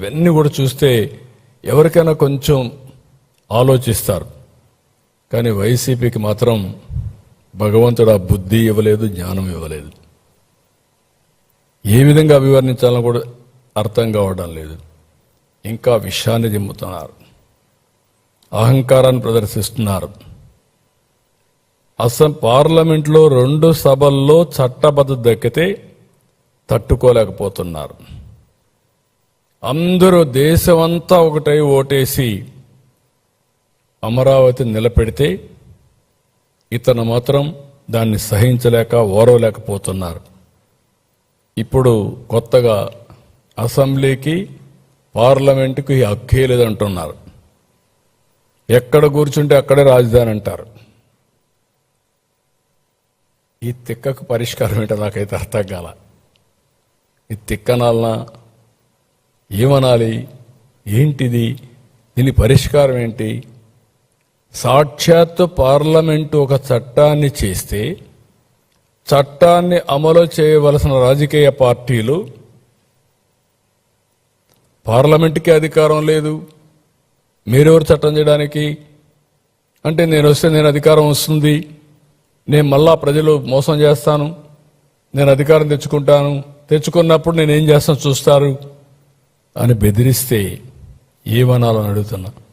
ఇవన్నీ కూడా చూస్తే ఎవరికైనా కొంచెం ఆలోచిస్తారు. కానీ వైసీపీకి మాత్రం భగవంతుడు ఆ బుద్ధి ఇవ్వలేదు, జ్ఞానం ఇవ్వలేదు. ఏ విధంగా అభివర్ణించాలని కూడా అర్థం కావడం లేదు. ఇంకా విషయాన్ని దిమ్ముతున్నారు, అహంకారాన్ని ప్రదర్శిస్తున్నారు. పార్లమెంట్లో 2 సభల్లో చట్టబద్ధత దక్కితే తట్టుకోలేకపోతున్నారు. అందరూ దేశమంతా ఒకటై ఓటేసి అమరావతి నిలబెడితే ఇతను మాత్రం దాన్ని సహించలేక ఓరవలేకపోతున్నారు. ఇప్పుడు కొత్తగా అసెంబ్లీకి పార్లమెంటుకి హక్కే లేదంటున్నారు. ఎక్కడ కూర్చుంటే అక్కడే రాజధాని అంటారు. ఈ తిక్కకు పరిష్కారం ఏంటో నాకైతే అర్థం కాల. ఈ తిక్కనాలనా ఏమనాలి, ఏంటిది, దీని పరిష్కారం ఏంటి? సాక్షాత్తు పార్లమెంటు ఒక చట్టాన్ని చేస్తే చట్టాన్ని అమలు చేయవలసిన రాజకీయ పార్టీలు పార్లమెంటుకి అధికారం లేదు, మీరెవరు చట్టం చేయడానికి అంటే, నేను వస్తే నేను అధికారం వస్తుంది, నేను మళ్ళా ప్రజలు మోసం చేస్తాను, నేను అధికారం తెచ్చుకుంటాను, తెచ్చుకున్నప్పుడు నేనేం చేస్తాను చూస్తారు అని బెదిరిస్తే ఏమనాలని అడుగుతున్నా.